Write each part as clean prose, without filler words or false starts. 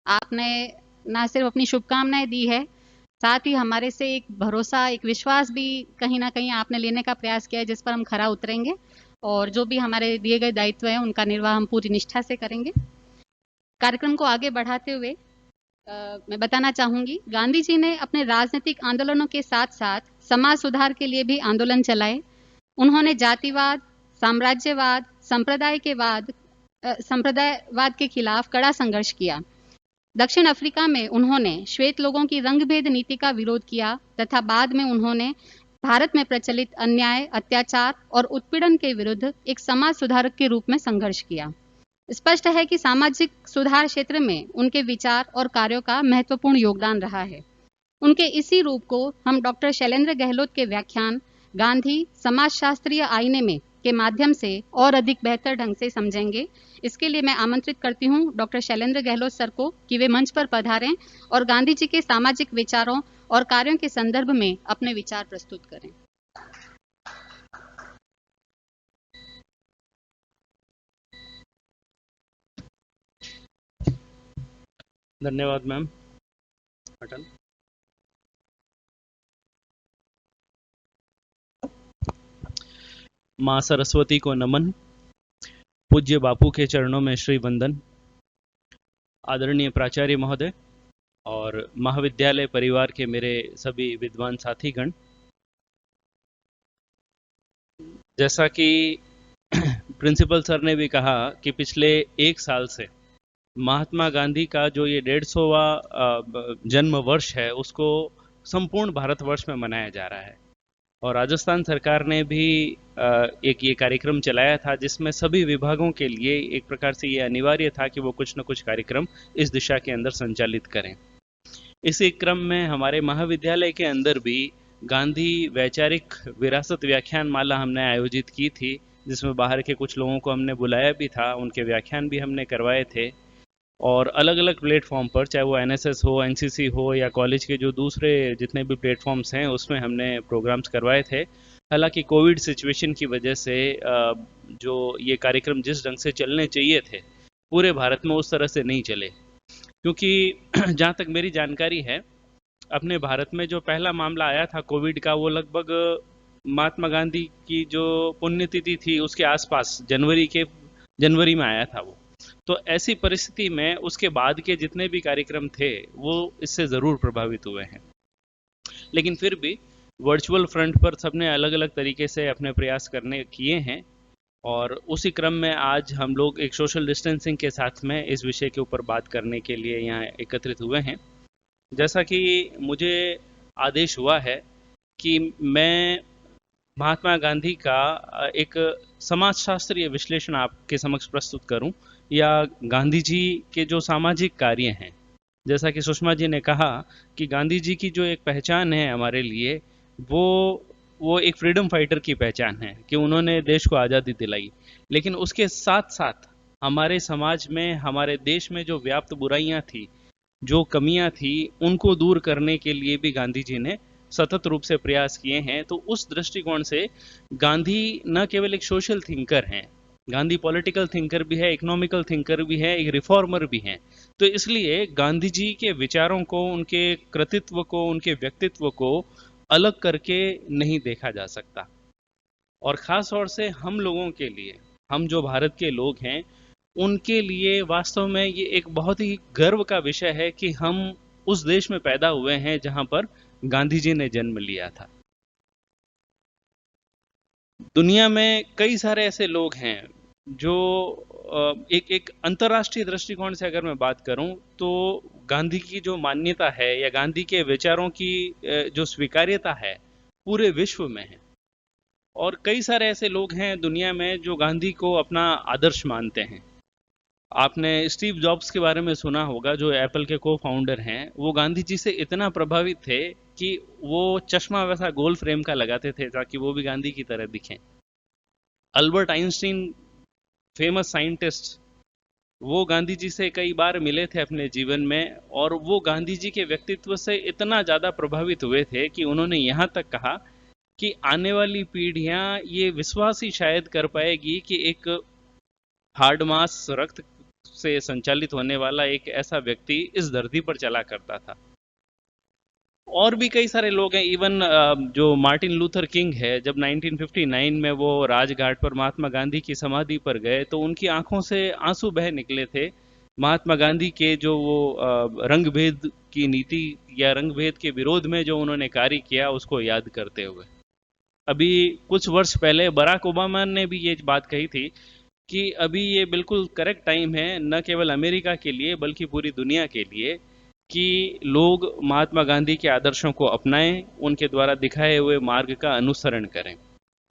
आपने ना सिर्फ अपनी शुभकामनाएं दी है, साथ ही हमारे से एक भरोसा, एक विश्वास भी कहीं ना कहीं आपने लेने का प्रयास किया है, जिस पर हम खरा उतरेंगे और जो भी हमारे दिए गए दायित्व हैं उनका निर्वाह हम पूरी निष्ठा से करेंगे। कार्यक्रम को आगे बढ़ाते हुए मैं बताना चाहूंगी, गांधी जी ने अपने राजनीतिक आंदोलनों के साथ साथ समाज सुधार के लिए भी आंदोलन चलाए। उन्होंने जातिवाद, साम्राज्यवाद, संप्रदायवाद के खिलाफ कड़ा संघर्ष किया। दक्षिण अफ्रीका में उन्होंने श्वेत लोगों की रंगभेद नीति का विरोध किया तथा बाद में उन्होंने भारत में प्रचलित अन्याय, अत्याचार और उत्पीड़न के विरुद्ध एक समाज सुधारक के रूप में संघर्ष किया। स्पष्ट है कि सामाजिक सुधार क्षेत्र में उनके विचार और कार्यों का महत्वपूर्ण योगदान रहा है। उनके इसी रूप को हम डॉक्टर शैलेंद्र गहलोत के व्याख्यान गांधी समाजशास्त्रीय आईने में के माध्यम से और अधिक बेहतर ढंग से समझेंगे। इसके लिए मैं आमंत्रित करती हूं डॉक्टर शैलेंद्र गहलोत सर को कि वे मंच पर पधारें और गांधी जी के सामाजिक विचारों और कार्यों के संदर्भ में अपने विचार प्रस्तुत करें। धन्यवाद मैम। अटल। माँ सरस्वती को नमन। पूज्य बापू के चरणों में श्री वंदन। आदरणीय प्राचार्य महोदय और महाविद्यालय परिवार के मेरे सभी विद्वान साथीगण, जैसा कि प्रिंसिपल सर ने भी कहा कि पिछले एक साल से महात्मा गांधी का जो ये 150वां जन्म वर्ष है उसको संपूर्ण भारतवर्ष में मनाया जा रहा है। और राजस्थान सरकार ने भी एक ये कार्यक्रम चलाया था जिसमें सभी विभागों के लिए एक प्रकार से ये अनिवार्य था कि वो कुछ न कुछ कार्यक्रम इस दिशा के अंदर संचालित करें। इसी क्रम में हमारे महाविद्यालय के अंदर भी गांधी वैचारिक विरासत व्याख्यान माला हमने आयोजित की थी, जिसमें बाहर के कुछ लोगों को हमने बुलाया भी था, उनके व्याख्यान भी हमने करवाए थे। और अलग अलग प्लेटफॉर्म पर, चाहे वो एनएसएस हो, एनसीसी हो या कॉलेज के जो दूसरे जितने भी प्लेटफॉर्म्स हैं उसमें हमने प्रोग्राम्स करवाए थे। हालांकि कोविड सिचुएशन की वजह से जो ये कार्यक्रम जिस ढंग से चलने चाहिए थे पूरे भारत में उस तरह से नहीं चले, क्योंकि जहाँ तक मेरी जानकारी है अपने भारत में जो पहला मामला आया था कोविड का वो लगभग महात्मा गांधी की जो पुण्यतिथि थी उसके आसपास जनवरी में आया था वो। तो ऐसी परिस्थिति में उसके बाद के जितने भी कार्यक्रम थे वो इससे ज़रूर प्रभावित हुए हैं, लेकिन फिर भी वर्चुअल फ्रंट पर सबने अलग अलग तरीके से अपने प्रयास करने किए हैं। और उसी क्रम में आज हम लोग एक सोशल डिस्टेंसिंग के साथ में इस विषय के ऊपर बात करने के लिए यहाँ एकत्रित हुए हैं। जैसा कि मुझे आदेश हुआ है कि मैं महात्मा गांधी का एक समाजशास्त्रीय विश्लेषण आपके समक्ष प्रस्तुत करूं, या गांधी जी के जो सामाजिक कार्य हैं। जैसा कि सुषमा जी ने कहा कि गांधी जी की जो एक पहचान है हमारे लिए, वो एक फ्रीडम फाइटर की पहचान है कि उन्होंने देश को आज़ादी दिलाई, लेकिन उसके साथ साथ हमारे समाज में, हमारे देश में जो व्याप्त बुराइयां थी, जो कमियां थी, उनको दूर करने के लिए भी गांधी जी ने सतत रूप से प्रयास किए हैं। तो उस दृष्टिकोण से गांधी न केवल एक सोशल थिंकर हैं, गांधी पॉलिटिकल थिंकर भी है, इकोनॉमिकल थिंकर भी है, एक रिफॉर्मर भी हैं। तो इसलिए गांधी जी के विचारों को, उनके कृतित्व को, उनके व्यक्तित्व को अलग करके नहीं देखा जा सकता। और खास तौर से हम लोगों के लिए, हम जो भारत के लोग हैं उनके लिए वास्तव में ये एक बहुत ही गर्व का विषय है कि हम उस देश में पैदा हुए हैं जहां पर गांधी जी ने जन्म लिया था। दुनिया में कई सारे ऐसे लोग हैं जो एक अंतर्राष्ट्रीय दृष्टिकोण से अगर मैं बात करूं तो गांधी की जो मान्यता है या गांधी के विचारों की जो स्वीकार्यता है पूरे विश्व में है। और कई सारे ऐसे लोग हैं दुनिया में जो गांधी को अपना आदर्श मानते हैं। आपने स्टीव जॉब्स के बारे में सुना होगा, जो एप्पल के को फाउंडर हैं। वो गांधी जी से इतना प्रभावित थे कि वो चश्मा वैसा गोल फ्रेम का लगाते थे ताकि वो भी गांधी की तरह दिखें। अल्बर्ट आइंस्टीन, फेमस साइंटिस्ट, वो गांधी जी से कई बार मिले थे अपने जीवन में, और वो गांधी जी के व्यक्तित्व से इतना ज़्यादा प्रभावित हुए थे कि उन्होंने यहाँ तक कहा कि आने वाली पीढ़ियां ये विश्वास ही शायद कर पाएगी कि एक हार्ड मास, रक्त से संचालित होने वाला एक ऐसा व्यक्ति इस धरती पर चला करता था। और भी कई सारे लोग हैं, इवन जो मार्टिन लूथर किंग है, जब 1959 में वो राजघाट पर महात्मा गांधी की समाधि पर गए तो उनकी आंखों से आंसू बह निकले थे, महात्मा गांधी के जो वो रंगभेद की नीति या रंगभेद के विरोध में जो उन्होंने कार्य किया उसको याद करते हुए। अभी कुछ वर्ष पहले बराक ओबामा ने भी ये बात कही थी कि अभी ये बिल्कुल करेक्ट टाइम है, न केवल अमेरिका के लिए बल्कि पूरी दुनिया के लिए, कि लोग महात्मा गांधी के आदर्शों को अपनाएं, उनके द्वारा दिखाए हुए मार्ग का अनुसरण करें।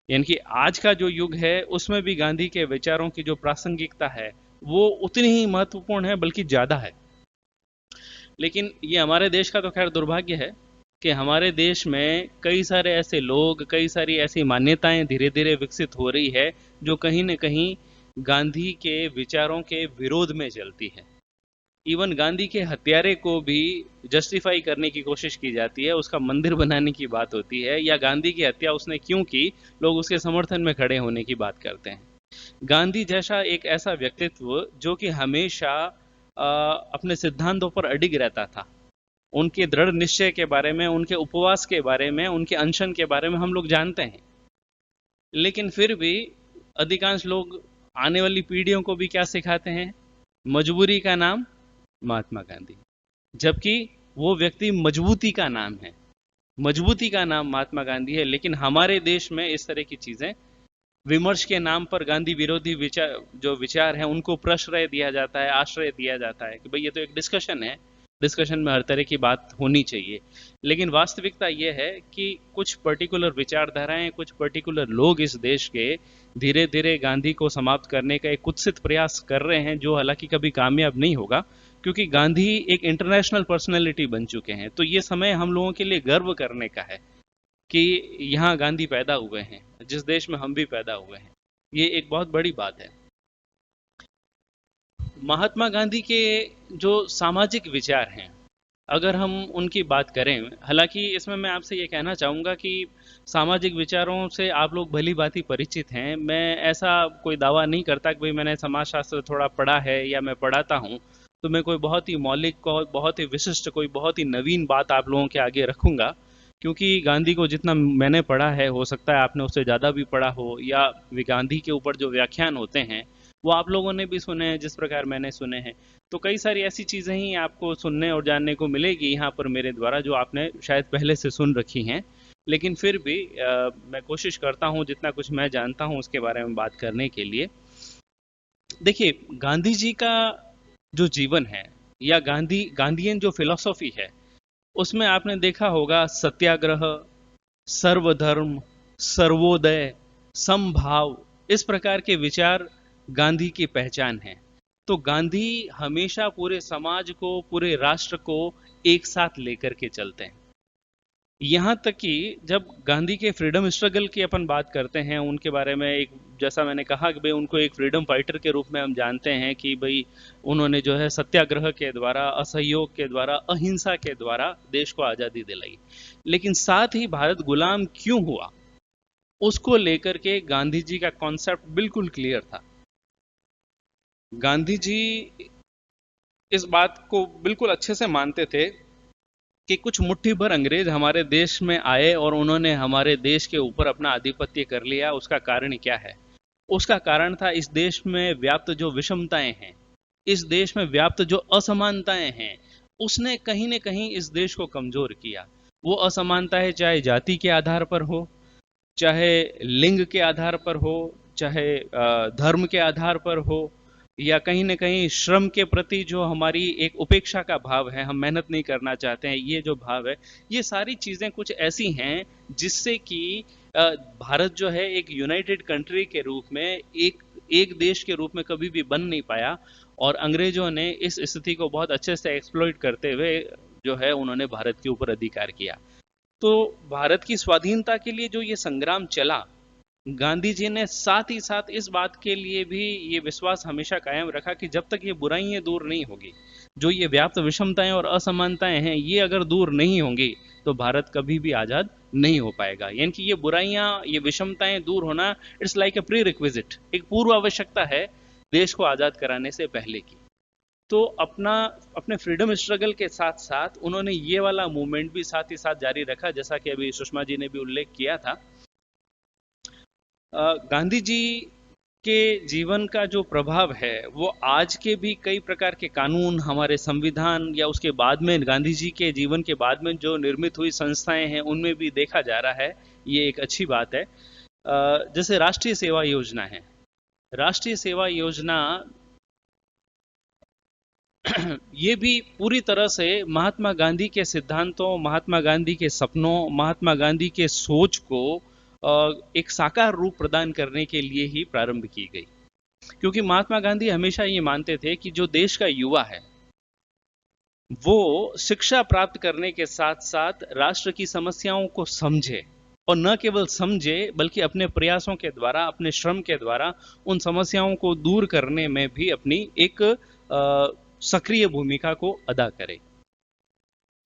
यानी कि आज का जो युग है उसमें भी गांधी के विचारों की जो प्रासंगिकता है वो उतनी ही महत्वपूर्ण है, बल्कि ज्यादा है। लेकिन ये हमारे देश का तो खैर दुर्भाग्य है कि हमारे देश में कई सारे ऐसे लोग, कई सारी ऐसी मान्यताएं धीरे धीरे विकसित हो रही है जो कहीं न कहीं गांधी के विचारों के विरोध में चलती है। इवन गांधी के हत्यारे को भी जस्टिफाई करने की कोशिश की जाती है, उसका मंदिर बनाने की बात होती है, या गांधी की हत्या उसने क्यों की, लोग उसके समर्थन में खड़े होने की बात करते हैं। गांधी जैसा एक ऐसा व्यक्तित्व जो कि हमेशा अपने सिद्धांतों पर अडिग रहता था, उनके दृढ़ निश्चय के बारे में, उनके उपवास के बारे में, उनके अनशन के बारे में हम लोग जानते हैं। लेकिन फिर भी अधिकांश लोग आने वाली पीढ़ियों को भी क्या सिखाते हैं? मजबूरी का नाम महात्मा गांधी, जबकि वो व्यक्ति मजबूती का नाम है, मजबूती का नाम महात्मा गांधी है। लेकिन हमारे देश में इस तरह की चीजें विमर्श के नाम पर गांधी विरोधी विचार हैं उनको प्रश्रय दिया जाता है, आश्रय दिया जाता है कि भाई ये तो एक डिस्कशन है, डिस्कशन में हर तरह की बात होनी चाहिए। लेकिन वास्तविकता यह है कि कुछ पर्टिकुलर विचारधाराएं, कुछ पर्टिकुलर लोग इस देश के धीरे धीरे गांधी को समाप्त करने का एक कुत्सित प्रयास कर रहे हैं, जो हालांकि कभी कामयाब नहीं होगा, क्योंकि गांधी एक इंटरनेशनल पर्सनैलिटी बन चुके हैं। तो ये समय हम लोगों के लिए गर्व करने का है कि यहाँ गांधी पैदा हुए हैं, जिस देश में हम भी पैदा हुए हैं। ये एक बहुत बड़ी बात है। महात्मा गांधी के जो सामाजिक विचार हैं, अगर हम उनकी बात करें, हालांकि इसमें मैं आपसे ये कहना चाहूँगा कि सामाजिक विचारों से आप लोग भली भांति परिचित हैं। मैं ऐसा कोई दावा नहीं करता कि भाई मैंने समाजशास्त्र थोड़ा पढ़ा है या मैं पढ़ाता हूँ तो मैं कोई बहुत ही मौलिक और बहुत ही विशिष्ट, कोई बहुत ही नवीन बात आप लोगों के आगे रखूँगा, क्योंकि गांधी को जितना मैंने पढ़ा है, हो सकता है आपने उससे ज़्यादा भी पढ़ा हो, या गांधी के ऊपर जो व्याख्यान होते हैं वो आप लोगों ने भी सुने हैं जिस प्रकार मैंने सुने हैं। तो कई सारी ऐसी चीज़ें ही आपको सुनने और जानने को मिलेगी यहाँ पर मेरे द्वारा, जो आपने शायद पहले से सुन रखी हैं। लेकिन फिर भी मैं कोशिश करता हूँ जितना कुछ मैं जानता हूँ उसके बारे में बात करने के लिए। देखिए, गांधी जी का जो जीवन है या गांधीयन जो फिलॉसफी है, उसमें आपने देखा होगा सत्याग्रह, सर्वधर्म, सर्वोदय, समभाव, इस प्रकार के विचार गांधी की पहचान है। तो गांधी हमेशा पूरे समाज को, पूरे राष्ट्र को एक साथ लेकर के चलते हैं। यहां तक कि जब गांधी के फ्रीडम स्ट्रगल की अपन बात करते हैं, उनके बारे में एक, जैसा मैंने कहा कि भाई उनको एक फ्रीडम फाइटर के रूप में हम जानते हैं कि भाई उन्होंने जो है सत्याग्रह के द्वारा, असहयोग के द्वारा, अहिंसा के द्वारा देश को आजादी दिलाई। लेकिन साथ ही भारत गुलाम क्यों हुआ, उसको लेकर के गांधी जी का कॉन्सेप्ट बिल्कुल क्लियर था। गांधी जी इस बात को बिल्कुल अच्छे से मानते थे कि कुछ मुट्ठी भर अंग्रेज हमारे देश में आए और उन्होंने हमारे देश के ऊपर अपना आधिपत्य कर लिया। उसका कारण क्या है? उसका कारण था इस देश में व्याप्त जो विषमताएं हैं, इस देश में व्याप्त जो असमानताएं हैं, उसने कहीं न कहीं इस देश को कमजोर किया। वो असमानताएं चाहे जाति के आधार पर हो, चाहे लिंग के आधार पर हो, चाहे धर्म के आधार पर हो, या कहीं न कहीं श्रम के प्रति जो हमारी एक उपेक्षा का भाव है, हम मेहनत नहीं करना चाहते हैं, ये जो भाव है, ये सारी चीजें कुछ ऐसी हैं जिससे कि भारत जो है एक यूनाइटेड कंट्री के रूप में, एक देश के रूप में कभी भी बन नहीं पाया। और अंग्रेजों ने इस स्थिति को बहुत अच्छे से एक्सप्लॉइट करते हुए जो है उन्होंने भारत के ऊपर अधिकार किया। तो भारत की स्वाधीनता के लिए जो ये संग्राम चला, गांधी जी ने साथ ही साथ इस बात के लिए भी ये विश्वास हमेशा कायम रखा कि जब तक ये बुराइयां दूर नहीं होगी, जो ये व्याप्त विषमताएं और असमानताएं हैं, ये अगर दूर नहीं होंगी तो भारत कभी भी आजाद नहीं हो पाएगा। यानी कि ये बुराइयां, ये विषमताएं दूर होना, it's like a pre requisite, एक पूर्व आवश्यकता है देश को आजाद कराने से पहले की। तो अपने फ्रीडम स्ट्रगल के साथ साथ उन्होंने ये वाला मूवमेंट भी साथ ही साथ जारी रखा, जैसा कि अभी सुषमा जी ने भी उल्लेख किया था। गांधी जी के जीवन का जो प्रभाव है वो आज के भी कई प्रकार के कानून, हमारे संविधान या उसके बाद में गांधी जी के जीवन के बाद में जो निर्मित हुई संस्थाएं हैं उनमें भी देखा जा रहा है। ये एक अच्छी बात है। जैसे राष्ट्रीय सेवा योजना है। राष्ट्रीय सेवा योजना ये भी पूरी तरह से महात्मा गांधी के सिद्धांतों, महात्मा गांधी के सपनों, महात्मा गांधी के सोच को एक साकार रूप प्रदान करने के लिए ही प्रारंभ की गई। क्योंकि महात्मा गांधी हमेशा ये मानते थे कि जो देश का युवा है वो शिक्षा प्राप्त करने के साथ साथ राष्ट्र की समस्याओं को समझे, और न केवल समझे बल्कि अपने प्रयासों के द्वारा, अपने श्रम के द्वारा उन समस्याओं को दूर करने में भी अपनी एक सक्रिय भूमिका को अदा करे।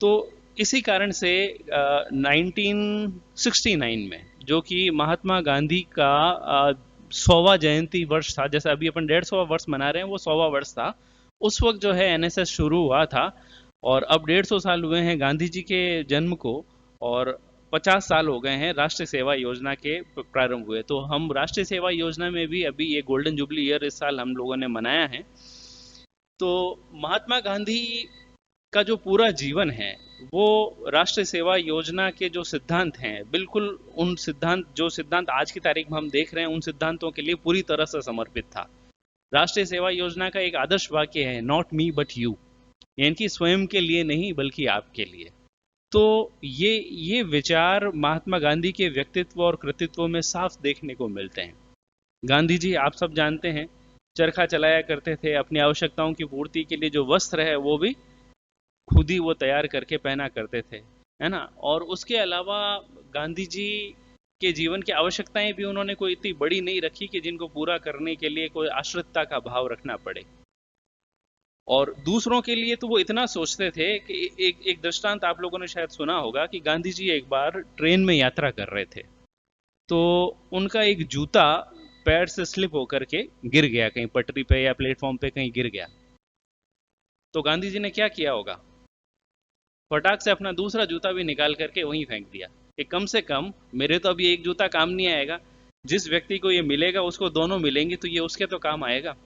तो इसी कारण से 1969 में, जो कि महात्मा गांधी का 100वां जयंती वर्ष था, जैसे अभी अपन 150वां वर्ष मना रहे हैं, वो 100वां वर्ष था। उस वक्त जो है एनएसएस शुरू हुआ था, और अब 150 साल हुए हैं गांधी जी के जन्म को, और 50 साल हो गए हैं राष्ट्रीय सेवा योजना के प्रारंभ हुए। तो हम राष्ट्रीय सेवा योजना में भी अभी ये गोल्डन जुबली ईयर इस साल हम लोगों ने मनाया है। तो महात्मा गांधी का जो पूरा जीवन है वो राष्ट्रीय सेवा योजना के जो सिद्धांत हैं, बिल्कुल उन सिद्धांत, जो सिद्धांत आज की तारीख में हम देख रहे हैं, उन सिद्धांतों के लिए पूरी तरह से समर्पित था। राष्ट्रीय सेवा योजना का एक आदर्श वाक्य है, नॉट मी बट यू, यानी कि स्वयं के लिए नहीं बल्कि आपके लिए। तो ये विचार महात्मा गांधी के व्यक्तित्व और कृतित्व में साफ देखने को मिलते हैं। गांधी जी आप सब जानते हैं चरखा चलाया करते थे, अपनी आवश्यकताओं की पूर्ति के लिए जो वस्त्र है वो भी खुद ही वो तैयार करके पहना करते थे, है ना। और उसके अलावा गांधी जी के जीवन की आवश्यकताएं भी उन्होंने कोई इतनी बड़ी नहीं रखी कि जिनको पूरा करने के लिए कोई आश्रितता का भाव रखना पड़े। और दूसरों के लिए तो वो इतना सोचते थे कि एक दृष्टांत आप लोगों ने शायद सुना होगा कि गांधी जी एक बार ट्रेन में यात्रा कर रहे थे, तो उनका एक जूता पैर से स्लिप होकर के गिर गया, कहीं पटरी पे या प्लेटफॉर्म पे कहीं गिर गया। तो गांधी जी ने क्या किया होगा, फटाक से अपना दूसरा जूता भी निकाल करके वहीं फेंक दिया कि कम से कम मेरे तो अभी एक जूता काम नहीं आएगा, जिस व्यक्ति को ये मिलेगा उसको दोनों मिलेंगे तो ये उसके तो काम आएगा।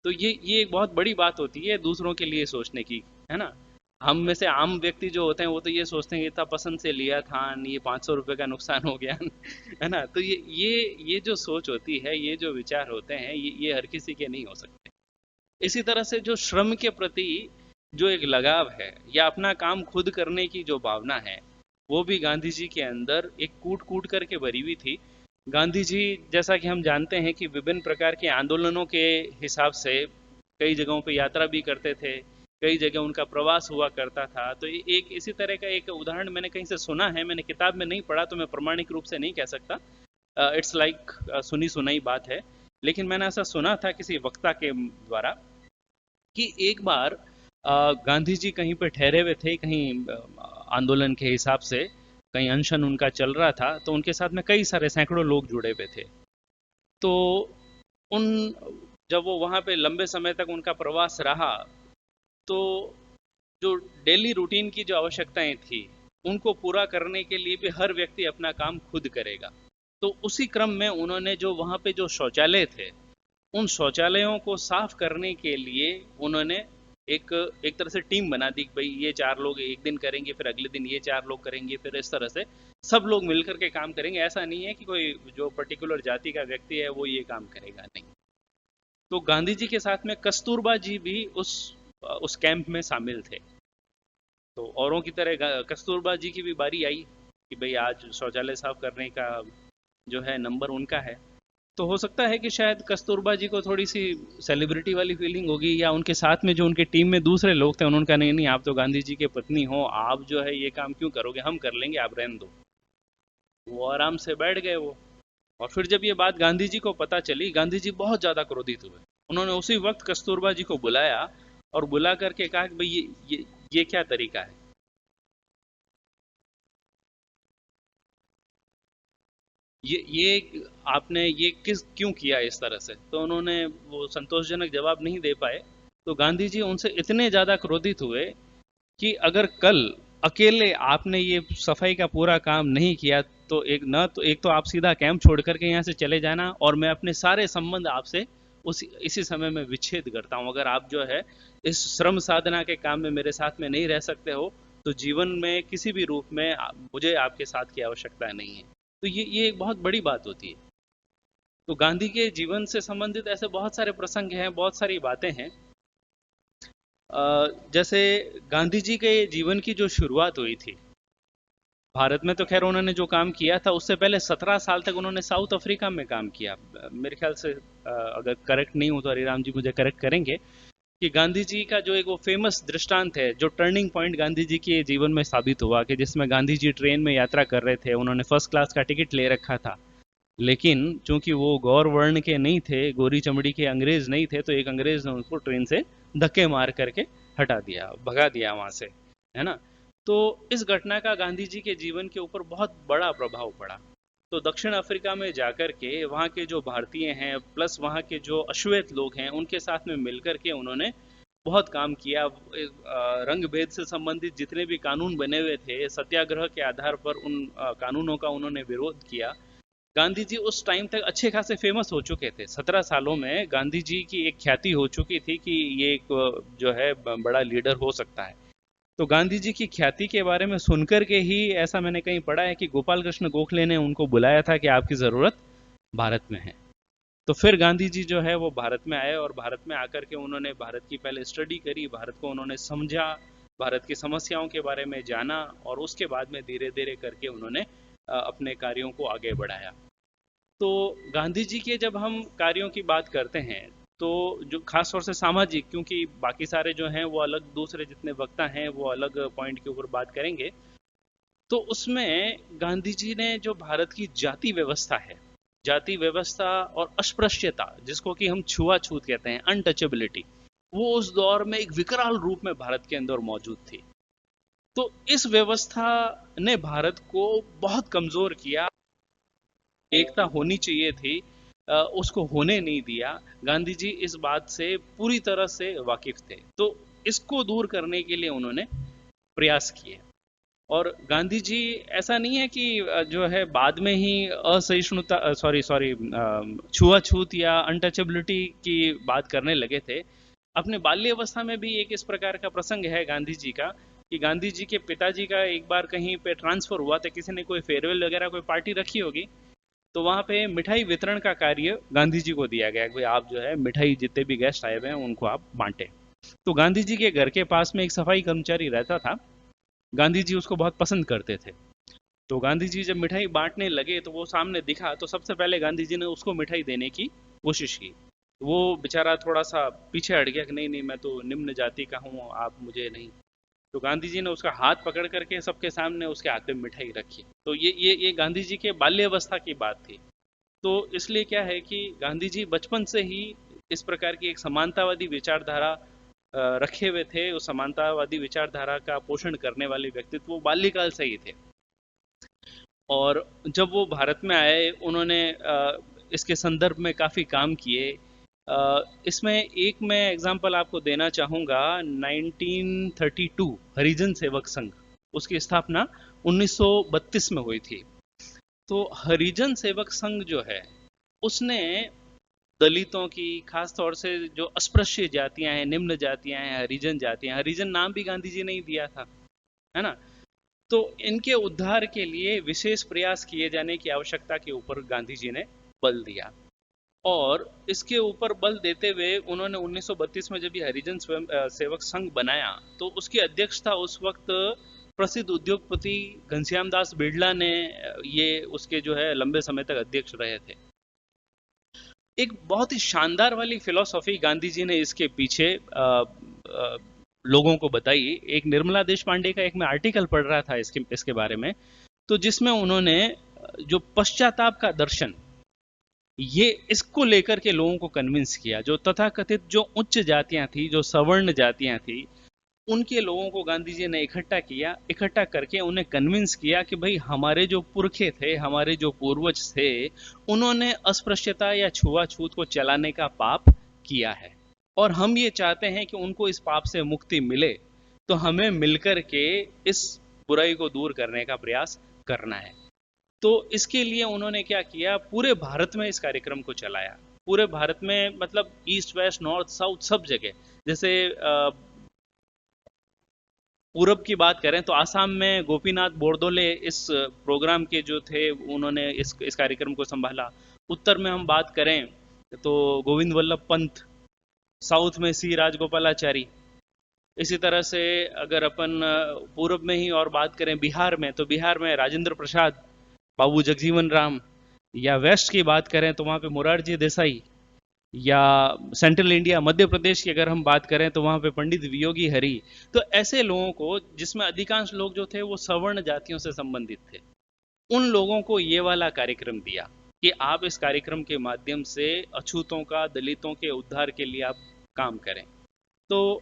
तो ये एक बहुत बड़ी बात होती है दूसरों के लिए सोचने की, है ना। हम में से आम व्यक्ति जो होते हैं वो तो ये सोचते हैं इतना पसंद से लिया था, ये 500 रुपए का नुकसान हो गया है ना। तो ये जो सोच होती है, ये जो विचार होते हैं, ये हर किसी के नहीं हो सकते। इसी तरह से जो श्रम के प्रति जो एक लगाव है या अपना काम खुद करने की जो भावना है, वो भी गांधी जी के अंदर एक कूट कूट करके भरी हुई थी। गांधी जी, जैसा कि हम जानते हैं कि विभिन्न प्रकार के आंदोलनों के हिसाब से कई जगहों पर यात्रा भी करते थे, कई जगह उनका प्रवास हुआ करता था। तो एक इसी तरह का एक उदाहरण मैंने कहीं से सुना है, मैंने किताब में नहीं पढ़ा तो मैं प्रमाणिक रूप से नहीं कह सकता, इट्स लाइक सुनी सुनाई बात है, लेकिन मैंने ऐसा सुना था किसी वक्ता के द्वारा कि एक बार गांधी जी कहीं पे ठहरे हुए थे, कहीं आंदोलन के हिसाब से कहीं अनशन उनका चल रहा था, तो उनके साथ में कई सारे सैकड़ों लोग जुड़े हुए थे। तो उन जब वो वहां पे लंबे समय तक उनका प्रवास रहा, तो जो डेली रूटीन की जो आवश्यकताएं थी उनको पूरा करने के लिए भी हर व्यक्ति अपना काम खुद करेगा। तो उसी क्रम में उन्होंने जो वहां पे जो शौचालय थे, उन शौचालयों को साफ करने के लिए उन्होंने एक एक तरह से टीम बना दी कि भाई ये 4 लोग एक दिन करेंगे, फिर अगले दिन ये 4 लोग करेंगे, फिर इस तरह से सब लोग मिलकर के काम करेंगे। ऐसा नहीं है कि कोई जो पर्टिकुलर जाति का व्यक्ति है वो ये काम करेगा, नहीं। तो गांधी जी के साथ में कस्तूरबा जी भी उस कैंप में शामिल थे। तो औरों की तरह कस्तूरबा जी की भी बारी आई कि भाई आज शौचालय साफ करने का जो है नंबर उनका है। तो हो सकता है कि शायद कस्तूरबा जी को थोड़ी सी सेलिब्रिटी वाली फीलिंग होगी, या उनके साथ में जो उनके टीम में दूसरे लोग थे उनका नहीं नहीं, आप तो गांधी जी के पत्नी हो, आप जो है ये काम क्यों करोगे, हम कर लेंगे, आप रहने दो। वो आराम से बैठ गए वो। और फिर जब ये बात गांधी जी को पता चली, गांधी जी बहुत ज़्यादा क्रोधित हुए। उन्होंने उसी वक्त कस्तूरबा जी को बुलाया और बुला करके कहा कि भाई ये क्या तरीका है। ये आपने ये क्यों किया इस तरह से। तो उन्होंने वो संतोषजनक जवाब नहीं दे पाए, तो गांधी जी उनसे इतने ज्यादा क्रोधित हुए कि अगर कल अकेले आपने ये सफाई का पूरा काम नहीं किया तो एक तो आप सीधा कैंप छोड़ करके यहाँ से चले जाना, और मैं अपने सारे संबंध आपसे उस इसी समय में विच्छेद करता हूँ। अगर आप जो है इस श्रम साधना के काम में मेरे साथ में नहीं रह सकते हो तो जीवन में किसी भी रूप में मुझे आपके साथ की आवश्यकता नहीं है। तो ये एक बहुत बड़ी बात होती है। तो गांधी के जीवन से संबंधित ऐसे बहुत सारे प्रसंग हैं, बहुत सारी बातें हैं। जैसे गांधी जी के जीवन की जो शुरुआत हुई थी भारत में, तो खैर उन्होंने जो काम किया था उससे पहले 17 साल तक उन्होंने साउथ अफ्रीका में काम किया। मेरे ख्याल से अगर करेक्ट नहीं हूं तो हरिराम जी मुझे करेक्ट करेंगे कि गांधी जी का जो एक वो फेमस दृष्टांत है, जो टर्निंग पॉइंट गांधी जी के जीवन में साबित हुआ, कि जिसमें गांधी जी ट्रेन में यात्रा कर रहे थे, उन्होंने फर्स्ट क्लास का टिकट ले रखा था, लेकिन चूंकि वो गौर वर्ण के नहीं थे, गोरी चमड़ी के अंग्रेज नहीं थे, तो एक अंग्रेज ने उनको ट्रेन से धक्के मार करके हटा दिया, भगा दिया वहां से, है ना। तो इस घटना का गांधी जी के जीवन के ऊपर बहुत बड़ा प्रभाव पड़ा। तो दक्षिण अफ्रीका में जाकर के वहाँ के जो भारतीय हैं प्लस वहाँ के जो अश्वेत लोग हैं उनके साथ में मिलकर के उन्होंने बहुत काम किया। रंग भेद से संबंधित जितने भी कानून बने हुए थे, सत्याग्रह के आधार पर उन कानूनों का उन्होंने विरोध किया। गांधी जी उस टाइम तक अच्छे खासे फेमस हो चुके थे। 17 सालों में गांधी जी की एक ख्याति हो चुकी थी कि ये एक जो है बड़ा लीडर हो सकता है। तो गांधी जी की ख्याति के बारे में सुनकर के ही ऐसा मैंने कहीं पढ़ा है कि गोपाल कृष्ण गोखले ने उनको बुलाया था कि आपकी जरूरत भारत में है। तो फिर गांधी जी जो है वो भारत में आए, और भारत में आकर के उन्होंने भारत की पहले स्टडी करी, भारत को उन्होंने समझा, भारत की समस्याओं के बारे में जाना, और उसके बाद में धीरे धीरे करके उन्होंने अपने कार्यों को आगे बढ़ाया। तो गांधी जी के जब हम कार्यों की बात करते हैं तो जो खास तौर से सामाजिक, क्योंकि बाकी सारे जो हैं वो अलग, दूसरे जितने वक्ता हैं वो अलग पॉइंट के ऊपर बात करेंगे, तो उसमें गांधी जी ने जो भारत की जाति व्यवस्था है, जाति व्यवस्था और अस्पृश्यता, जिसको कि हम छुआछूत कहते हैं, अनटचेबिलिटी, वो उस दौर में एक विकराल रूप में भारत के अंदर मौजूद थी। तो इस व्यवस्था ने भारत को बहुत कमजोर किया। एकता होनी चाहिए थी, उसको होने नहीं दिया। गांधी जी इस बात से पूरी तरह से वाकिफ थे, तो इसको दूर करने के लिए उन्होंने प्रयास किए। और गांधी जी ऐसा नहीं है कि जो है बाद में ही असहिष्णुता, सॉरी सॉरी छुआछूत या अनटचेबिलिटी की बात करने लगे थे। अपने बाल्यावस्था में भी एक इस प्रकार का प्रसंग है गांधी जी का, कि गांधी जी के पिताजी का एक बार कहीं पे ट्रांसफर हुआ था, किसी ने कोई फेयरवेल वगैरह कोई पार्टी रखी होगी, तो वहां पे मिठाई वितरण का कार्य गांधी जी को दिया गया कि भाई आप जो है मिठाई जितने भी गेस्ट आए हुए हैं उनको आप बांटे। तो गांधी जी के घर के पास में एक सफाई कर्मचारी रहता था, गांधी जी उसको बहुत पसंद करते थे। तो गांधी जी जब मिठाई बांटने लगे तो वो सामने दिखा, तो सबसे पहले गांधी जी ने उसको मिठाई देने की कोशिश की। वो बेचारा थोड़ा सा पीछे हट गया कि नहीं नहीं, मैं तो निम्न जाति का हूँ, आप मुझे नहीं। तो गांधी जी ने उसका हाथ पकड़ करके सबके सामने उसके हाथ में मिठाई रखी। तो ये गांधी जी के बाल्यावस्था की बात थी। तो इसलिए क्या है कि गांधी जी बचपन से ही इस प्रकार की एक समानतावादी विचारधारा रखे हुए थे। उस समानतावादी विचारधारा का पोषण करने वाले व्यक्तित्व वो बाल्यकाल से ही थे। और जब वो भारत में आए उन्होंने इसके संदर्भ में काफ़ी काम किए। इसमें एक मैं एग्जांपल आपको देना चाहूँगा, 1932 हरिजन सेवक संघ, उसकी स्थापना 1932 में हुई थी। तो हरिजन सेवक संघ जो है उसने दलितों की, खास तौर से जो अस्पृश्य जातियां हैं, निम्न जातियां हैं, हरिजन जातियां, हरिजन नाम भी गांधी जी ने ही दिया था, है ना। तो इनके उद्धार के लिए विशेष प्रयास किए जाने की आवश्यकता के ऊपर गांधी जी ने बल दिया। और इसके ऊपर बल देते हुए उन्होंने 1932 में जब ये हरिजन सेवक संघ बनाया तो उसकी अध्यक्षता उस वक्त प्रसिद्ध उद्योगपति घनश्याम दास बिड़ला ने, ये उसके जो है लंबे समय तक अध्यक्ष रहे थे। एक बहुत ही शानदार वाली फिलॉसफी गांधी जी ने इसके पीछे लोगों को बताई। एक निर्मला देश पांडे का एक मैं आर्टिकल पढ़ रहा था इसके बारे में, तो जिसमें उन्होंने जो पश्चाताप का दर्शन, ये इसको लेकर के लोगों को कन्विंस किया। जो तथाकथित जो उच्च जातियां थी, जो सवर्ण जातियां थी, उनके लोगों को गांधी जी ने इकट्ठा किया, इकट्ठा करके उन्हें कन्विंस किया कि भाई हमारे जो पुरखे थे, हमारे जो पूर्वज थे, उन्होंने अस्पृश्यता या छुआछूत को चलाने का पाप किया है। और हम ये चाहते हैं कि उनको इस पाप से मुक्ति मिले, तो हमें मिलकर के इस बुराई को दूर करने का प्रयास करना है। तो इसके लिए उन्होंने क्या किया, पूरे भारत में इस कार्यक्रम को चलाया। पूरे भारत में मतलब ईस्ट वेस्ट नॉर्थ साउथ सब जगह। जैसे पूरब की बात करें तो आसाम में गोपीनाथ बोरदोले इस प्रोग्राम के जो थे, उन्होंने इस कार्यक्रम को संभाला। उत्तर में हम बात करें तो गोविंद वल्लभ पंत, साउथ में सी राजगोपालाचारी। इसी तरह से अगर अपन पूरब में ही और बात करें बिहार में, तो बिहार में राजेंद्र प्रसाद, बाबू जगजीवन राम। या वेस्ट की बात करें तो वहाँ पे मोरारजी देसाई। या सेंट्रल इंडिया मध्य प्रदेश की अगर हम बात करें तो वहाँ पे पंडित वियोगी हरि। तो ऐसे लोगों को, जिसमें अधिकांश लोग जो थे वो सवर्ण जातियों से संबंधित थे, उन लोगों को ये वाला कार्यक्रम दिया कि आप इस कार्यक्रम के माध्यम से अछूतों का, दलितों के उद्धार के लिए आप काम करें। तो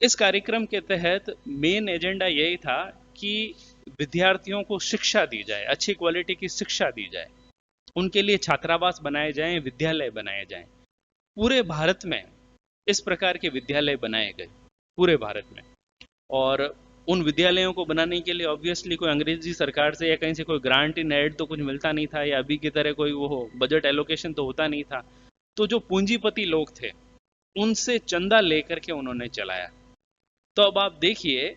इस कार्यक्रम के तहत मेन एजेंडा यही था कि विद्यार्थियों को शिक्षा दी जाए, अच्छी क्वालिटी की शिक्षा दी जाए, उनके लिए छात्रावास बनाए जाएं, विद्यालय बनाए जाएं। पूरे भारत में इस प्रकार के विद्यालय बनाए गए, पूरे भारत में। और उन विद्यालयों को बनाने के लिए ऑब्वियसली कोई अंग्रेजी सरकार से या कहीं से कोई ग्रांट इन एड तो कुछ मिलता नहीं था, या अभी की तरह कोई वो बजट एलोकेशन तो होता नहीं था। तो जो पूंजीपति लोग थे उनसे चंदा लेकर के उन्होंने चलाया। तो अब आप देखिए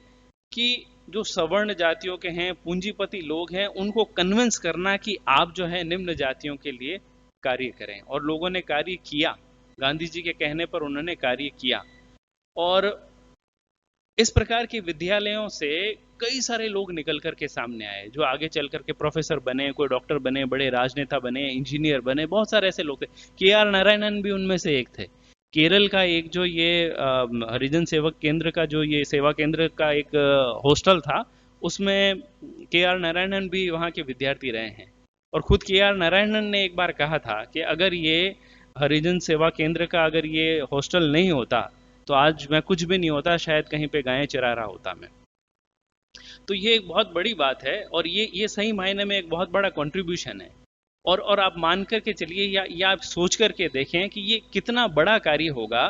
कि जो सवर्ण जातियों के हैं, पूंजीपति लोग हैं, उनको कन्विंस करना कि आप जो है निम्न जातियों के लिए कार्य करें। और लोगों ने कार्य किया, गांधी जी के कहने पर उन्होंने कार्य किया। और इस प्रकार के विद्यालयों से कई सारे लोग निकल करके सामने आए, जो आगे चल करके प्रोफेसर बने, कोई डॉक्टर बने, बड़े राजनेता बने, इंजीनियर बने, बहुत सारे ऐसे लोग थे। के.आर. नारायणन भी उनमें से एक थे। केरल का एक जो ये हरिजन सेवक केंद्र का जो ये सेवा केंद्र का एक हॉस्टल था, उसमें के.आर. नारायणन भी वहाँ के विद्यार्थी रहे हैं। और खुद के.आर. नारायणन ने एक बार कहा था कि अगर ये हरिजन सेवा केंद्र का अगर ये हॉस्टल नहीं होता तो आज मैं कुछ भी नहीं होता, शायद कहीं पे गायें चरा रहा होता मैं। तो ये एक बहुत बड़ी बात है, और ये सही मायने में एक बहुत बड़ा कंट्रीब्यूशन है। और आप मान करके चलिए, या आप सोच करके देखें कि ये कितना बड़ा कार्य होगा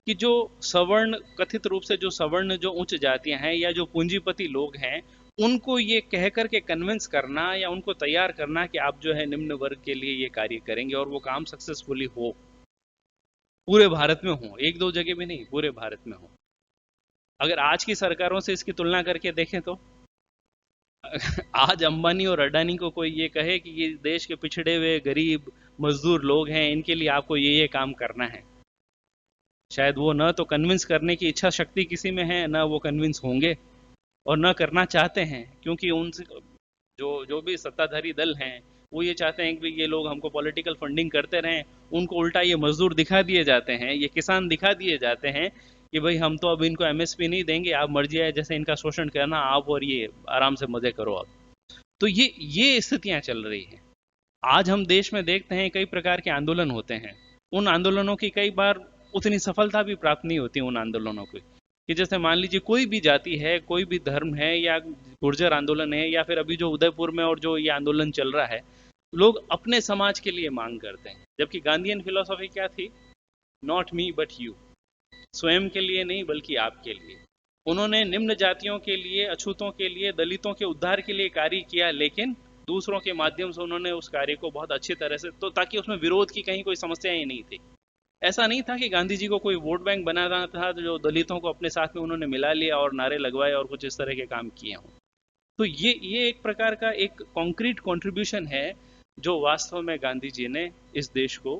कि जो सवर्ण, कथित रूप से जो सवर्ण, जो उच्च जातियां हैं या जो पूंजीपति लोग हैं, उनको ये कह करके कन्विंस करना या उनको तैयार करना कि आप जो है निम्न वर्ग के लिए ये कार्य करेंगे, और वो काम सक्सेसफुली हो, पूरे भारत में हो, एक दो जगह में नहीं, पूरे भारत में हो। अगर आज की सरकारों से इसकी तुलना करके देखें तो आज अंबानी और अडानी को कोई ये कहे कि ये देश के पिछड़े हुए गरीब मजदूर लोग हैं, इनके लिए आपको ये काम करना है, शायद वो न तो कन्विंस करने की इच्छा शक्ति किसी में है, न वो कन्विंस होंगे, और न करना चाहते हैं। क्योंकि उनसे जो जो भी सत्ताधारी दल हैं वो ये चाहते हैं कि ये लोग हमको पॉलिटिकल फंडिंग करते रहें। उनको उल्टा ये मजदूर दिखा दिए जाते हैं, ये किसान दिखा दिए जाते हैं कि भाई हम तो अब इनको एमएसपी नहीं देंगे, आप मर्जी है जैसे इनका शोषण करना, आप और ये आराम से मजे करो अब। तो ये स्थितियां चल रही हैं। आज हम देश में देखते हैं कई प्रकार के आंदोलन होते हैं, उन आंदोलनों की कई बार उतनी सफलता भी प्राप्त नहीं होती उन आंदोलनों की। कि जैसे मान लीजिए कोई भी जाति है, कोई भी धर्म है, या गुर्जर आंदोलन है, या फिर अभी जो उदयपुर में और जो ये आंदोलन चल रहा है, लोग अपने समाज के लिए मांग करते हैं। जबकि गांधीयन फिलॉसफी क्या थी? नॉट मी बट यू, स्वयं के लिए नहीं बल्कि आपके लिए। उन्होंने निम्न जातियों के लिए, अछूतों के लिए, दलितों के उद्धार के लिए कार्य किया, लेकिन दूसरों के माध्यम से उन्होंने उस कार्य को बहुत अच्छी तरह से, तो ताकि उसमें विरोध की कहीं कोई समस्या ही नहीं थी। ऐसा नहीं था कि गांधी जी को कोई वोट बैंक बनाना था जो दलितों को अपने साथ में उन्होंने मिला लिया और नारे लगवाए और कुछ इस तरह के काम किए हों। तो ये एक प्रकार का एक कॉन्क्रीट कंट्रीब्यूशन है जो वास्तव में गांधी जी ने इस देश को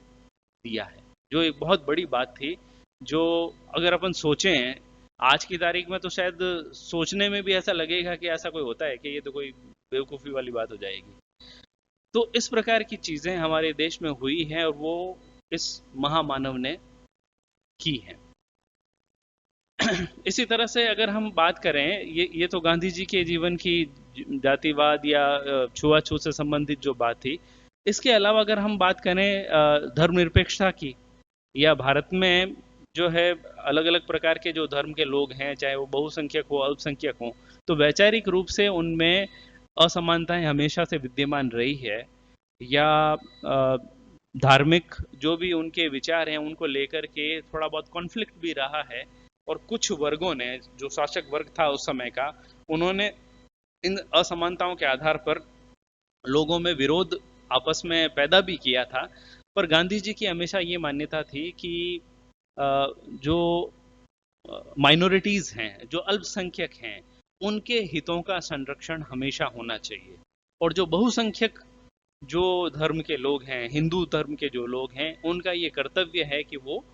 दिया है, जो एक बहुत बड़ी बात थी। जो अगर अपन सोचें आज की तारीख में, तो शायद सोचने में भी ऐसा लगेगा कि ऐसा कोई होता है कि ये तो कोई बेवकूफ़ी वाली बात हो जाएगी। तो इस प्रकार की चीज़ें हमारे देश में हुई हैं और वो इस महामानव ने की है। इसी तरह से अगर हम बात करें, ये तो गांधी जी के जीवन की जातिवाद या छुआछूत से संबंधित जो बात थी। इसके अलावा अगर हम बात करें धर्मनिरपेक्षता की, या भारत में जो है अलग अलग प्रकार के जो धर्म के लोग हैं, चाहे वो बहुसंख्यक हो अल्पसंख्यक हो, तो वैचारिक रूप से उनमें असमानताएं हमेशा से विद्यमान रही है। या धार्मिक जो भी उनके विचार हैं उनको लेकर के थोड़ा बहुत कॉन्फ्लिक्ट भी रहा है। और कुछ वर्गों ने, जो शासक वर्ग था उस समय का, उन्होंने इन असमानताओं के आधार पर लोगों में विरोध आपस में पैदा भी किया था। पर गांधी जी की हमेशा ये मान्यता थी कि जो माइनॉरिटीज हैं, जो अल्पसंख्यक हैं, उनके हितों का संरक्षण हमेशा होना चाहिए। और जो बहुसंख्यक जो धर्म के लोग हैं, हिंदू धर्म के जो लोग हैं, उनका ये कर्तव्य है कि वो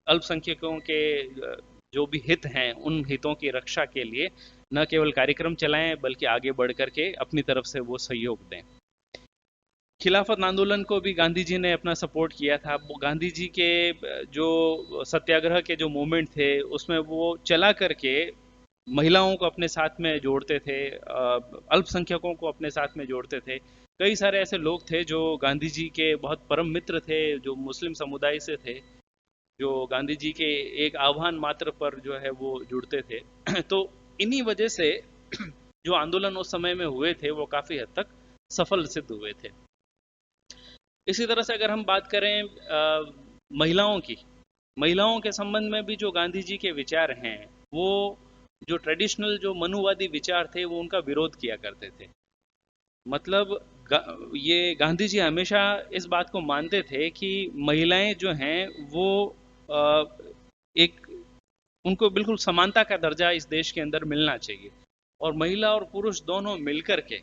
अल्पसंख्यकों के जो भी हित हैं उन हितों की रक्षा के लिए न केवल कार्यक्रम चलाएं बल्कि आगे बढ़ करके अपनी तरफ से वो सहयोग दें। खिलाफत आंदोलन को भी गांधी जी ने अपना सपोर्ट किया था। गांधी जी के जो सत्याग्रह के जो मूवमेंट थे उसमें वो चला करके महिलाओं को अपने साथ में जोड़ते थे, अल्पसंख्यकों को अपने साथ में जोड़ते थे। कई सारे ऐसे लोग थे जो गांधी जी के बहुत परम मित्र थे, जो मुस्लिम समुदाय से थे, जो गांधी जी के एक आह्वान मात्र पर जो है वो जुड़ते थे। तो इन्हीं वजह से जो आंदोलन उस समय में हुए थे वो काफी हद तक सफल सिद्ध हुए थे। इसी तरह से अगर हम बात करें महिलाओं की, महिलाओं के संबंध में भी जो गांधी जी के विचार हैं, वो जो ट्रेडिशनल जो मनुवादी विचार थे वो उनका विरोध किया करते थे। मतलब ये गांधी जी हमेशा इस बात को मानते थे कि महिलाएं जो हैं वो एक, उनको बिल्कुल समानता का दर्जा इस देश के अंदर मिलना चाहिए। और महिला और पुरुष दोनों मिलकर के,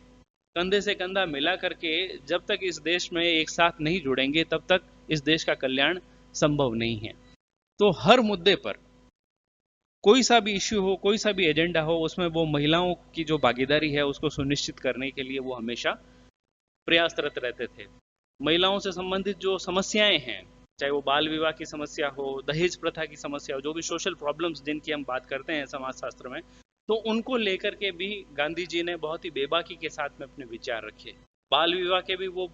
कंधे से कंधा मिला करके जब तक इस देश में एक साथ नहीं जुड़ेंगे तब तक इस देश का कल्याण संभव नहीं है। तो हर मुद्दे पर कोई सा भी इश्यू हो, कोई सा भी एजेंडा हो, उसमें वो महिलाओं की जो भागीदारी है उसको सुनिश्चित करने के लिए वो हमेशा प्रयासरत रहते थे। महिलाओं से संबंधित जो समस्याएं हैं, चाहे वो बाल विवाह की समस्या हो, दहेज प्रथा की समस्या हो, जो भी सोशल प्रॉब्लम्स जिनकी हम बात करते हैं समाज शास्त्र में, तो उनको लेकर के भी गांधी जी ने बहुत ही बेबाकी के साथ में अपने विचार रखे। बाल विवाह के भी वो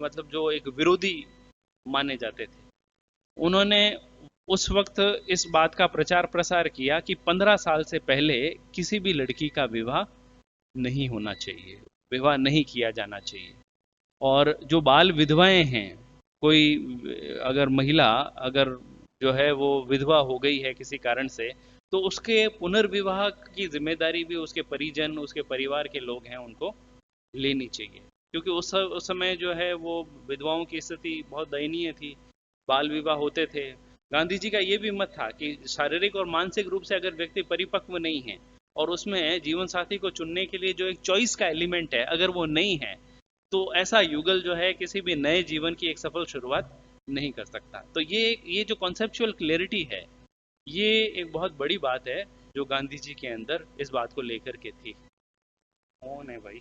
मतलब जो एक विरोधी माने जाते थे। उन्होंने उस वक्त इस बात का प्रचार प्रसार किया कि 15 साल से पहले किसी भी लड़की का विवाह नहीं होना चाहिए, विवाह नहीं किया जाना चाहिए। और जो बाल विधवाएं हैं, कोई अगर महिला अगर जो है वो विधवा हो गई है किसी कारण से, तो उसके पुनर्विवाह की जिम्मेदारी भी उसके परिजन, उसके परिवार के लोग हैं, उनको लेनी चाहिए। क्योंकि उस समय जो है वो विधवाओं की स्थिति बहुत दयनीय थी, बाल विवाह होते थे। गांधी जी का ये भी मत था कि शारीरिक और मानसिक रूप से अगर व्यक्ति परिपक्व नहीं है और उसमें जीवन साथी को चुनने के लिए जो एक चॉइस का एलिमेंट है अगर वो नहीं है, तो ऐसा युगल जो है किसी भी नए जीवन की एक सफल शुरुआत नहीं कर सकता। तो ये जो कॉन्सेप्चुअल क्लैरिटी है, ये एक बहुत बड़ी बात है जो गांधी जी के अंदर इस बात को लेकर के थी। कौन है भाई?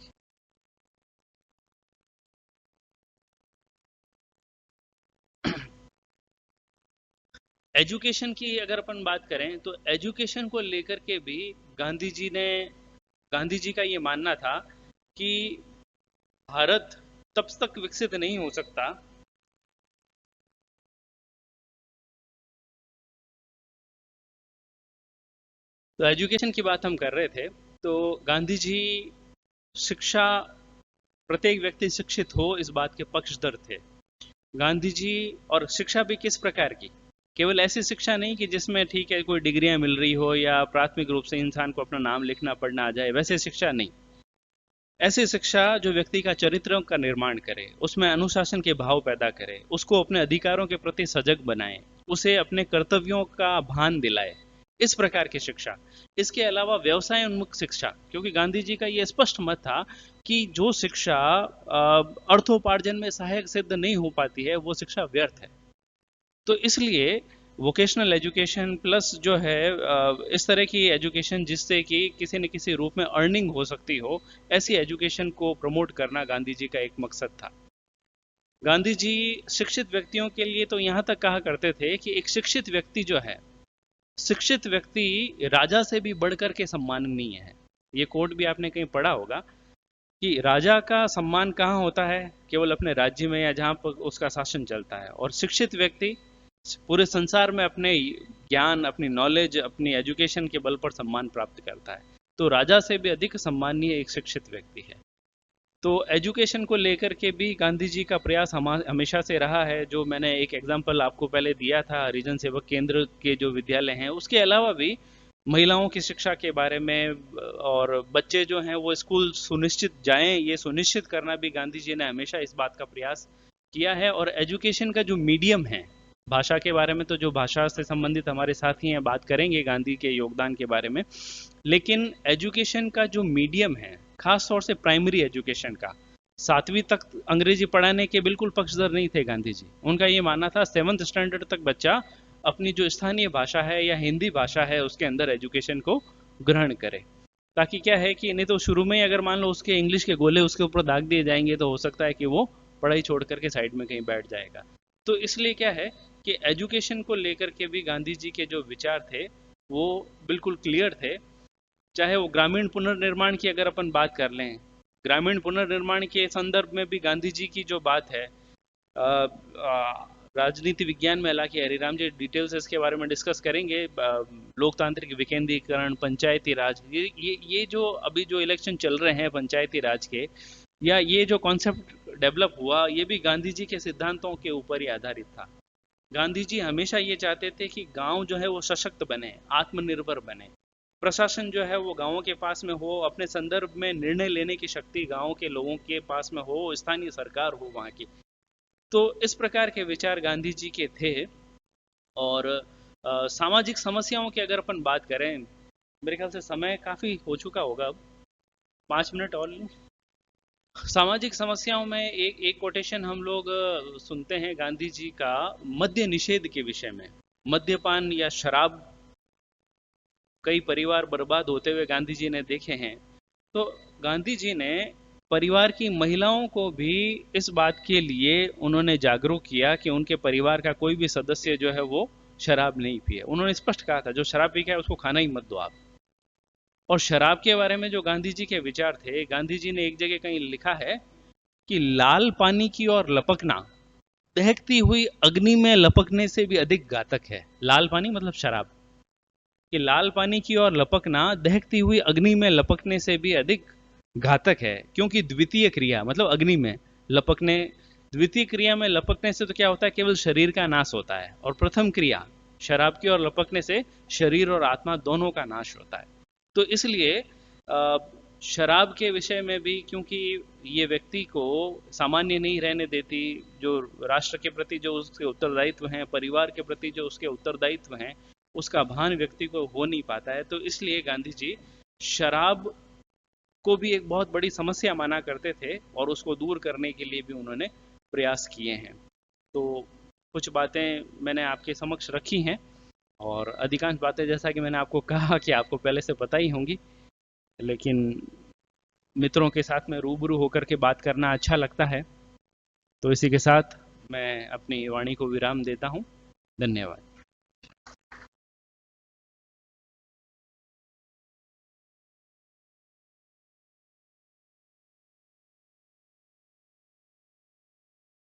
एजुकेशन की अगर अपन बात करें तो एजुकेशन को लेकर के भी गांधी जी का ये मानना था कि भारत तब तक विकसित नहीं हो सकता। तो एजुकेशन की बात हम कर रहे थे, तो गांधी जी शिक्षा, प्रत्येक व्यक्ति शिक्षित हो, इस बात के पक्षधर थे गांधी जी। और शिक्षा भी किस प्रकार की? केवल ऐसी शिक्षा नहीं कि जिसमें ठीक है कोई डिग्रियां मिल रही हो या प्राथमिक रूप से इंसान को अपना नाम लिखना पढ़ना आ जाए, वैसे शिक्षा नहीं। ऐसी शिक्षा जो व्यक्ति का चरित्र का निर्माण करे, उसमें अनुशासन के भाव पैदा करे, उसको अपने अधिकारों के प्रति सजग बनाए, उसे अपने कर्तव्यों का भान दिलाए, इस प्रकार की शिक्षा। इसके अलावा व्यवसाय उन्मुख शिक्षा, क्योंकि गांधी जी का यह स्पष्ट मत था कि जो शिक्षा अर्थोपार्जन में सहायक सिद्ध नहीं हो पाती है वो शिक्षा व्यर्थ है। तो इसलिए वोकेशनल एजुकेशन प्लस जो है इस तरह की एजुकेशन जिससे कि किसी न किसी रूप में अर्निंग हो सकती हो, ऐसी एजुकेशन को प्रमोट करना गांधी जी का एक मकसद था। गांधी जी शिक्षित व्यक्तियों के लिए तो यहां तक कहा करते थे कि एक शिक्षित व्यक्ति जो है, शिक्षित व्यक्ति राजा से भी बढ़कर के सम्माननीय है। ये कोट भी आपने कहीं पढ़ा होगा कि राजा का सम्मान कहाँ होता है? केवल अपने राज्य में या जहां पर उसका शासन चलता है। और शिक्षित व्यक्ति पूरे संसार में अपने ज्ञान, अपनी नॉलेज, अपनी एजुकेशन के बल पर सम्मान प्राप्त करता है। तो राजा से भी अधिक सम्मानीय एक शिक्षित व्यक्ति है। तो एजुकेशन को लेकर के भी गांधी जी का प्रयास हमेशा से रहा है। जो मैंने एक एग्जांपल आपको पहले दिया था हरिजन सेवक केंद्र के जो विद्यालय हैं, उसके अलावा भी महिलाओं की शिक्षा के बारे में और बच्चे जो हैं वो स्कूल सुनिश्चित जाएं, ये सुनिश्चित करना भी गांधी जी ने हमेशा इस बात का प्रयास किया है। और एजुकेशन का जो मीडियम है, भाषा के बारे में तो जो भाषा से संबंधित हमारे साथी हैं बात करेंगे गांधी के योगदान के बारे में, लेकिन एजुकेशन का जो मीडियम है, खास तौर से प्राइमरी एजुकेशन का, 7वीं तक अंग्रेजी पढ़ाने के बिल्कुल पक्षधर नहीं थे गांधी जी। उनका ये मानना था 7th स्टैंडर्ड तक बच्चा अपनी जो स्थानीय भाषा है या हिंदी भाषा है उसके अंदर एजुकेशन को ग्रहण करे, ताकि क्या है कि नहीं तो शुरू में ही अगर मान लो उसके इंग्लिश के गोले उसके ऊपर दाग दिए जाएंगे तो हो सकता है कि वो पढ़ाई छोड़ करके साइड में कहीं बैठ जाएगा। तो इसलिए क्या है कि एजुकेशन को लेकर के भी गांधी जी के जो विचार थे वो बिल्कुल क्लियर थे। चाहे वो ग्रामीण पुनर्निर्माण की अगर अपन बात कर लें, ग्रामीण पुनर्निर्माण के संदर्भ में भी गांधी जी की जो बात है, राजनीति विज्ञान में हालांकि हरिराम जी डिटेल से इसके बारे में डिस्कस करेंगे। लोकतांत्रिक विकेंद्रीकरण, पंचायती राज, ये जो अभी जो इलेक्शन चल रहे हैं पंचायती राज के, या ये जो कॉन्सेप्ट डेवलप हुआ, ये भी गांधी जी के सिद्धांतों के ऊपर ही आधारित था। गांधी जी हमेशा ये चाहते थे कि गांव जो है वो सशक्त बने, आत्मनिर्भर बने, प्रशासन जो है वो गांवों के पास में हो, अपने संदर्भ में निर्णय लेने की शक्ति गांव के लोगों के पास में हो, स्थानीय सरकार हो वहां की। तो इस प्रकार के विचार गांधी जी के थे। और सामाजिक समस्याओं की अगर अपन बात करें, मेरे ख्याल से समय काफी हो चुका होगा, अब 5 मिनट और लें। सामाजिक समस्याओं में एक कोटेशन हम लोग सुनते हैं गांधी जी का मद्य निषेध के विषय में। मद्यपान या शराब, कई परिवार बर्बाद होते हुए गांधी जी ने देखे हैं। तो गांधी जी ने परिवार की महिलाओं को भी इस बात के लिए उन्होंने जागरूक किया कि उनके परिवार का कोई भी सदस्य जो है वो शराब नहीं पिए। उन्होंने स्पष्ट कहा था जो शराब पी के उसको खाना ही मत दो आप। और शराब के बारे में जो गांधी जी के विचार थे, गांधी जी ने एक जगह कहीं लिखा है कि लाल पानी की ओर लपकना दहकती हुई अग्नि में लपकने से भी अधिक घातक है। लाल पानी मतलब शराब, कि लाल पानी की ओर लपकना दहकती हुई अग्नि में लपकने से भी अधिक घातक है, क्योंकि द्वितीय क्रिया मतलब अग्नि में लपकने, द्वितीय क्रिया में लपकने से तो क्या होता है, केवल शरीर का नाश होता है, और प्रथम क्रिया शराब की ओर लपकने से शरीर और आत्मा दोनों का नाश होता है। तो इसलिए शराब के विषय में भी, क्योंकि ये व्यक्ति को सामान्य नहीं रहने देती, जो राष्ट्र के प्रति जो उसके उत्तरदायित्व हैं, परिवार के प्रति जो उसके उत्तरदायित्व हैं, उसका भान व्यक्ति को हो नहीं पाता है। तो इसलिए गांधी जी शराब को भी एक बहुत बड़ी समस्या माना करते थे और उसको दूर करने के लिए भी उन्होंने प्रयास किए हैं। तो कुछ बातें मैंने आपके समक्ष रखी हैं, और अधिकांश बातें जैसा कि मैंने आपको कहा कि आपको पहले से पता ही होंगी, लेकिन मित्रों के साथ में रूबरू होकर के बात करना अच्छा लगता है। तो इसी के साथ मैं अपनी वाणी को विराम देता हूँ। धन्यवाद।